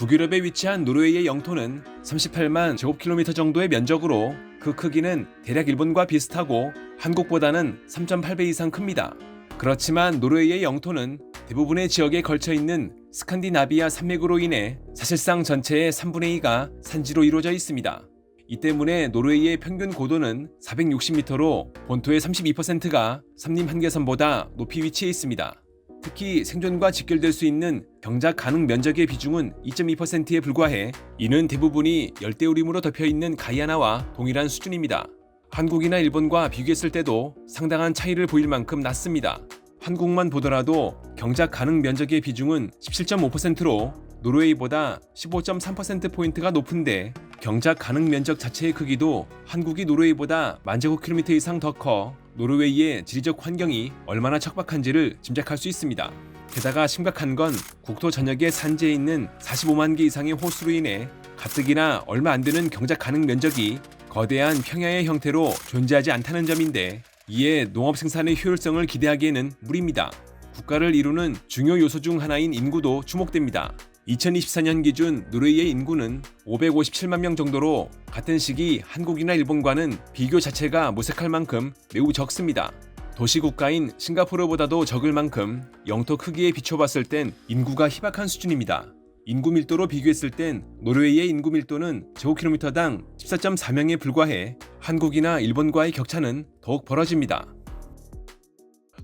북유럽에 위치한 노르웨이의 영토는 38만 제곱킬로미터 정도의 면적으로 그 크기는 대략 일본과 비슷하고 한국보다는 3.8배 이상 큽니다. 그렇지만 노르웨이의 영토는 대부분의 지역에 걸쳐 있는 스칸디나비아 산맥으로 인해 사실상 전체의 3분의 2가 산지로 이루어져 있습니다. 이 때문에 노르웨이의 평균 고도는 460m로 본토의 32%가 삼림 한계선보다 높이 위치해 있습니다. 특히 생존과 직결될 수 있는 경작 가능 면적의 비중은 2.2%에 불과해 이는 대부분이 열대우림으로 덮여있는 가이아나와 동일한 수준입니다. 한국이나 일본과 비교했을 때도 상당한 차이를 보일 만큼 낮습니다. 한국만 보더라도 경작 가능 면적의 비중은 17.5%로 노르웨이보다 15.3%포인트가 높은데 경작 가능 면적 자체의 크기도 한국이 노르웨이보다 만제곱킬로미터 이상 더 커 노르웨이의 지리적 환경이 얼마나 척박한지를 짐작할 수 있습니다. 게다가 심각한 건 국토 전역에 산지에 있는 45만 개 이상의 호수로 인해 가뜩이나 얼마 안 되는 경작 가능 면적이 거대한 평야의 형태로 존재하지 않다는 점인데 이에 농업 생산의 효율성을 기대하기에는 무리입니다. 국가를 이루는 중요 요소 중 하나인 인구도 주목됩니다. 2024년 기준 노르웨이의 인구는 557만 명 정도로 같은 시기 한국이나 일본과는 비교 자체가 무색할 만큼 매우 적습니다. 도시국가인 싱가포르보다도 적을 만큼 영토 크기에 비춰봤을 땐 인구가 희박한 수준입니다. 인구 밀도로 비교했을 땐 노르웨이의 인구 밀도는 제곱킬로미터당 14.4명에 불과해 한국이나 일본과의 격차는 더욱 벌어집니다.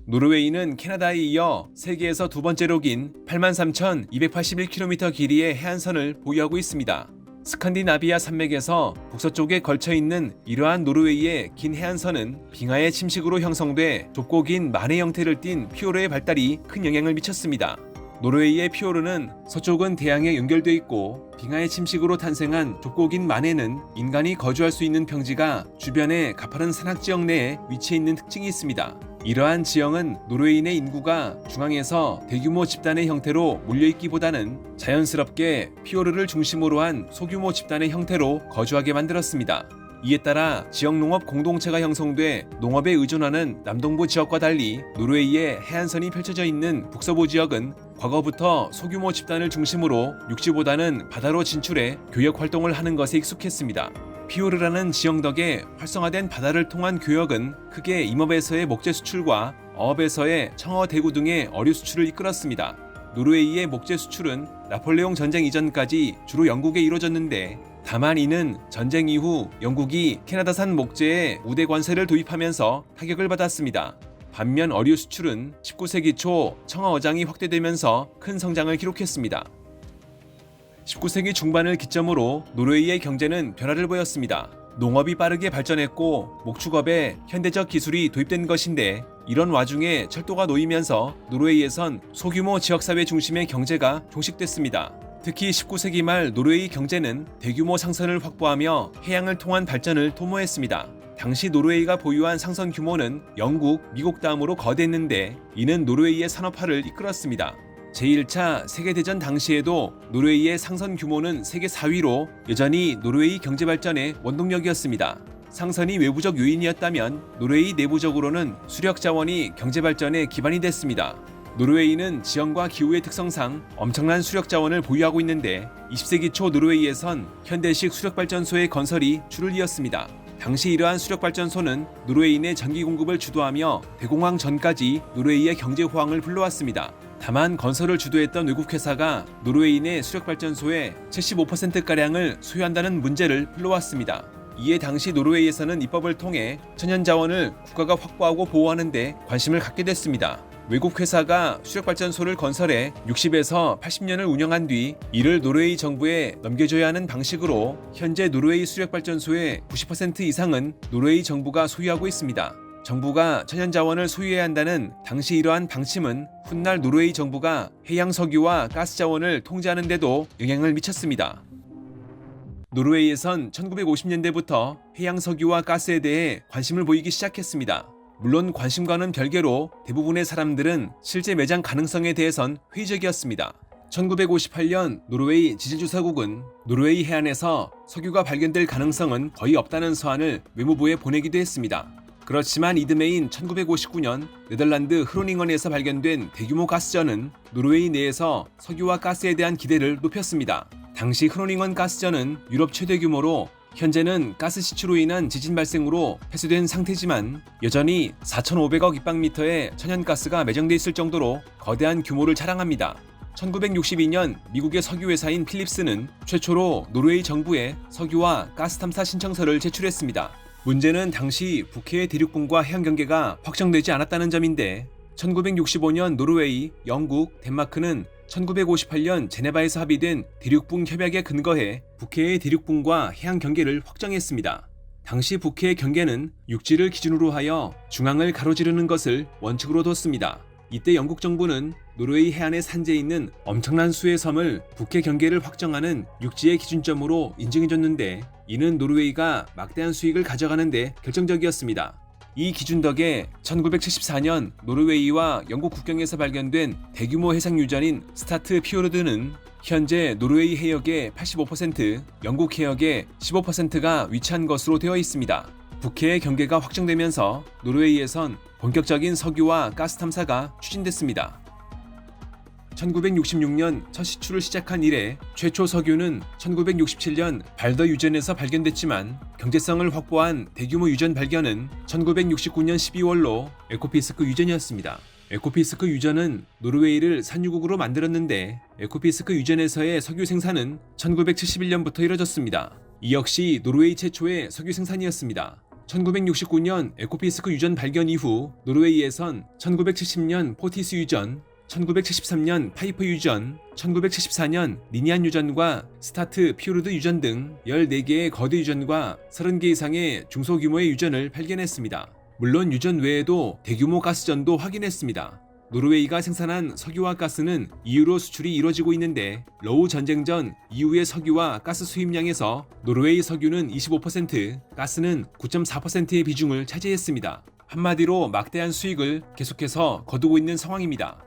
노르웨이는 캐나다에 이어 세계에서 두 번째로 긴 83,281km 길이의 해안선을 보유하고 있습니다. 스칸디나비아 산맥에서 북서쪽에 걸쳐 있는 이러한 노르웨이의 긴 해안선은 빙하의 침식으로 형성돼 좁고 긴 만의 형태를 띤 피오르의 발달이 큰 영향을 미쳤습니다. 노르웨이의 피오르는 서쪽은 대양에 연결돼 있고 빙하의 침식으로 탄생한 좁고 긴 만에는 인간이 거주할 수 있는 평지가 주변의 가파른 산악 지역 내에 위치해 있는 특징이 있습니다. 이러한 지형은 노르웨이인의 인구가 중앙에서 대규모 집단의 형태로 몰려있기보다는 자연스럽게 피오르를 중심으로 한 소규모 집단의 형태로 거주하게 만들었습니다. 이에 따라 지역 농업 공동체가 형성돼 농업에 의존하는 남동부 지역과 달리 노르웨이의 해안선이 펼쳐져 있는 북서부 지역은 과거부터 소규모 집단을 중심으로 육지보다는 바다로 진출해 교역 활동을 하는 것에 익숙했습니다. 피오르라는 지형 덕에 활성화된 바다를 통한 교역은 크게 임업에서의 목재 수출과 어업에서의 청어 대구 등의 어류 수출을 이끌었습니다. 노르웨이의 목재 수출은 나폴레옹 전쟁 이전까지 주로 영국에 이루어졌는데 다만 이는 전쟁 이후 영국이 캐나다산 목재에 우대 관세를 도입하면서 타격을 받았습니다. 반면 어류 수출은 19세기 초 청어 어장이 확대되면서 큰 성장을 기록했습니다. 19세기 중반을 기점으로 노르웨이의 경제는 변화를 보였습니다. 농업이 빠르게 발전했고 목축업에 현대적 기술이 도입된 것인데 이런 와중에 철도가 놓이면서 노르웨이에선 소규모 지역사회 중심의 경제가 종식됐습니다. 특히 19세기 말 노르웨이 경제는 대규모 상선을 확보하며 해양을 통한 발전을 도모했습니다. 당시 노르웨이가 보유한 상선 규모는 영국, 미국 다음으로 거대했는데 이는 노르웨이의 산업화를 이끌었습니다. 제1차 세계대전 당시에도 노르웨이의 상선 규모는 세계 4위로 여전히 노르웨이 경제발전의 원동력이었습니다. 상선이 외부적 요인이었다면 노르웨이 내부적으로는 수력 자원이 경제발전의 기반이 됐습니다. 노르웨이는 지형과 기후의 특성상 엄청난 수력 자원을 보유하고 있는데 20세기 초 노르웨이에선 현대식 수력발전소의 건설이 줄을 이었습니다. 당시 이러한 수력발전소는 노르웨이인의 전기 공급을 주도하며 대공황 전까지 노르웨이의 경제 호황을 불러왔습니다. 다만 건설을 주도했던 외국 회사가 노르웨이인의 수력발전소의 75%가량을 소유한다는 문제를 불러왔습니다. 이에 당시 노르웨이에서는 입법을 통해 천연자원을 국가가 확보하고 보호하는 데 관심을 갖게 됐습니다. 외국 회사가 수력발전소를 건설해 60에서 80년을 운영한 뒤 이를 노르웨이 정부에 넘겨줘야 하는 방식으로 현재 노르웨이 수력발전소의 90% 이상은 노르웨이 정부가 소유하고 있습니다. 정부가 천연자원을 소유해야 한다는 당시 이러한 방침은 훗날 노르웨이 정부가 해양 석유와 가스 자원을 통제하는 데도 영향을 미쳤습니다. 노르웨이에선 1950년대부터 해양 석유와 가스에 대해 관심을 보이기 시작했습니다. 물론 관심과는 별개로 대부분의 사람들은 실제 매장 가능성에 대해선 회의적이었습니다. 1958년 노르웨이 지질조사국은 노르웨이 해안에서 석유가 발견될 가능성은 거의 없다는 서한을 외무부에 보내기도 했습니다. 그렇지만 이듬해인 1959년 네덜란드 흐로닝언에서 발견된 대규모 가스전은 노르웨이 내에서 석유와 가스에 대한 기대를 높였습니다. 당시 크로닝원 가스전은 유럽 최대 규모로 현재는 가스 시추로 인한 지진 발생으로 폐쇄된 상태지만 여전히 4,500억 입방미터의 천연가스가 매장돼 있을 정도로 거대한 규모를 자랑합니다. 1962년 미국의 석유회사인 필립스는 최초로 노르웨이 정부에 석유와 가스 탐사 신청서를 제출했습니다. 문제는 당시 북해의 대륙붕과 해안 경계가 확정되지 않았다는 점인데 1965년 노르웨이, 영국, 덴마크는 1958년 제네바에서 합의된 대륙붕 협약에 근거해 북해의 대륙붕과 해안 경계를 확정했습니다. 당시 북해의 경계는 육지를 기준으로 하여 중앙을 가로지르는 것을 원칙으로 뒀습니다. 이때 영국 정부는 노르웨이 해안에 산재해 있는 엄청난 수의 섬을 북해 경계를 확정하는 육지의 기준점으로 인정해줬는데 이는 노르웨이가 막대한 수익을 가져가는 데 결정적이었습니다. 이 기준 덕에 1974년 노르웨이와 영국 국경에서 발견된 대규모 해상 유전인 스타트 피오르드는 현재 노르웨이 해역의 85%, 영국 해역의 15%가 위치한 것으로 되어 있습니다. 북해의 경계가 확정되면서 노르웨이에선 본격적인 석유와 가스 탐사가 추진됐습니다. 1966년 첫 시추를 시작한 이래 최초 석유는 1967년 발더 유전에서 발견됐지만 경제성을 확보한 대규모 유전 발견은 1969년 12월로 에코피스크 유전이었습니다. 에코피스크 유전은 노르웨이를 산유국으로 만들었는데 에코피스크 유전에서의 석유 생산은 1971년부터 이뤄졌습니다. 이 역시 노르웨이 최초의 석유 생산이었습니다. 1969년 에코피스크 유전 발견 이후 노르웨이에선 1970년 포티스 유전, 1973년 파이프 유전, 1974년 니니안 유전과 스타트 피오르드 유전 등 14개의 거대 유전과 30개 이상의 중소규모의 유전을 발견했습니다. 물론 유전 외에도 대규모 가스전도 확인했습니다. 노르웨이가 생산한 석유와 가스는 EU로 수출이 이루어지고 있는데 러우 전쟁 전 EU의 석유와 가스 수입량에서 노르웨이 석유는 25%, 가스는 9.4%의 비중을 차지했습니다. 한마디로 막대한 수익을 계속해서 거두고 있는 상황입니다.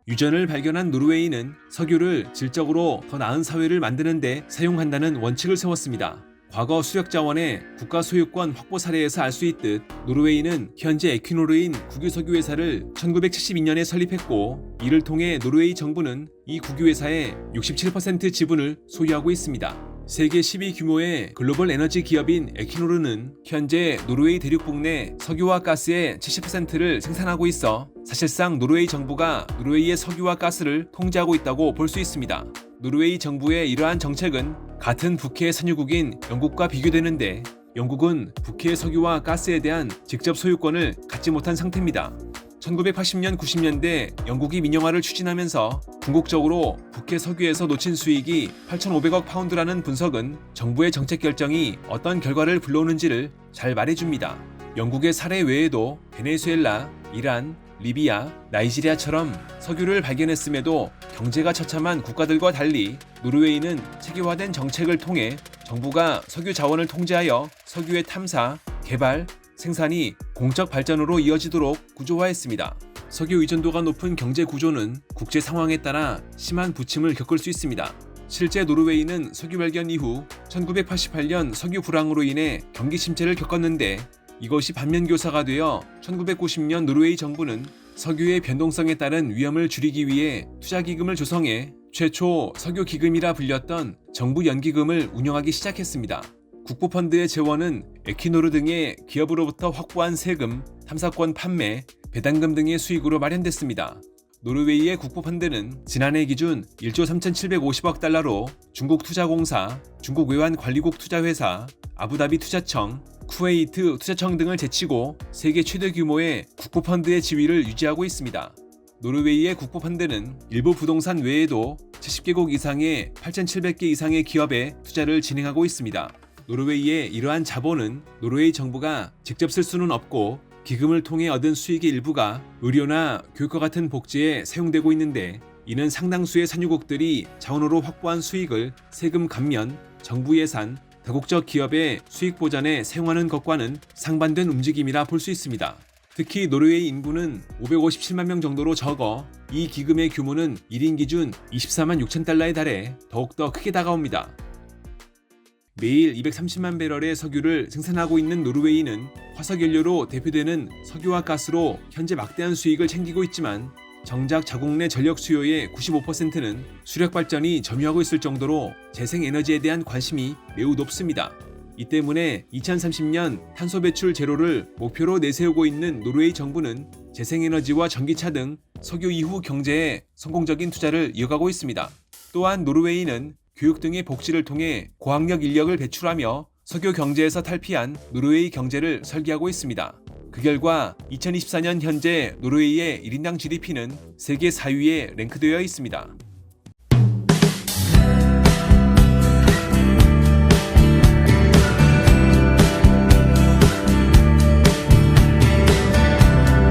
유전을 발견한 노르웨이는 석유를 질적으로 더 나은 사회를 만드는 데 사용한다는 원칙을 세웠습니다. 과거 수력 자원의 국가 소유권 확보 사례에서 알 수 있듯 노르웨이는 현재 에퀴노르인 국유석유 회사를 1972년에 설립했고 이를 통해 노르웨이 정부는 이 국유 회사의 67% 지분을 소유하고 있습니다. 세계 10위 규모의 글로벌 에너지 기업인 에퀴노르는 현재 노르웨이 대륙북 내 석유와 가스의 70%를 생산하고 있어 사실상 노르웨이 정부가 노르웨이의 석유와 가스를 통제하고 있다고 볼 수 있습니다. 노르웨이 정부의 이러한 정책은 같은 북해 산유국인 영국과 비교되는데 영국은 북해 석유와 가스에 대한 직접 소유권을 갖지 못한 상태입니다. 1980년 90년대 영국이 민영화를 추진하면서 궁극적으로 북해 석유에서 놓친 수익이 8,500억 파운드라는 분석은 정부의 정책 결정이 어떤 결과를 불러오는지를 잘 말해줍니다. 영국의 사례 외에도 베네수엘라, 이란, 리비아, 나이지리아처럼 석유를 발견했음에도 경제가 처참한 국가들과 달리 노르웨이는 체계화된 정책을 통해 정부가 석유 자원을 통제하여 석유의 탐사, 개발, 생산이 공적 발전으로 이어지도록 구조화했습니다. 석유 의존도가 높은 경제 구조는 국제 상황에 따라 심한 부침을 겪을 수 있습니다. 실제 노르웨이는 석유 발견 이후 1988년 석유 불황으로 인해 경기 침체를 겪었는데 이것이 반면교사가 되어 1990년 노르웨이 정부는 석유의 변동성에 따른 위험을 줄이기 위해 투자기금을 조성해 최초 석유기금이라 불렸던 정부 연기금을 운영하기 시작했습니다. 국부펀드의 재원은 에퀴노르 등의 기업으로부터 확보한 세금, 탐사권 판매, 배당금 등의 수익으로 마련됐습니다. 노르웨이의 국부펀드는 지난해 기준 1조 3,750억 달러로 중국투자공사, 중국외환관리국 투자회사, 아부다비 투자청, 쿠웨이트 투자청 등을 제치고 세계 최대 규모의 국부펀드의 지위를 유지하고 있습니다. 노르웨이의 국부펀드는 일부 부동산 외에도 70개국 이상의 8,700개 이상의 기업에 투자를 진행하고 있습니다. 노르웨이의 이러한 자본은 노르웨이 정부가 직접 쓸 수는 없고 기금을 통해 얻은 수익의 일부가 의료나 교육과 같은 복지에 사용되고 있는데 이는 상당수의 산유국들이 자원으로 확보한 수익을 세금 감면, 정부 예산, 다국적 기업의 수익 보전에 사용하는 것과는 상반된 움직임이라 볼 수 있습니다. 특히 노르웨이 인구는 557만 명 정도로 적어 이 기금의 규모는 1인 기준 24만 6천 달러에 달해 더욱더 크게 다가옵니다. 매일 230만 배럴의 석유를 생산하고 있는 노르웨이는 화석연료로 대표되는 석유와 가스로 현재 막대한 수익을 챙기고 있지만 정작 자국 내 전력 수요의 95%는 수력 발전이 점유하고 있을 정도로 재생에너지에 대한 관심이 매우 높습니다. 이 때문에 2030년 탄소 배출 제로를 목표로 내세우고 있는 노르웨이 정부는 재생에너지와 전기차 등 석유 이후 경제에 성공적인 투자를 이어가고 있습니다. 또한 노르웨이는 교육 등의 복지를 통해 고학력 인력을 배출하며 석유 경제에서 탈피한 노르웨이 경제를 설계하고 있습니다. 그 결과 2024년 현재 노르웨이의 1인당 GDP는 세계 4위에 랭크되어 있습니다.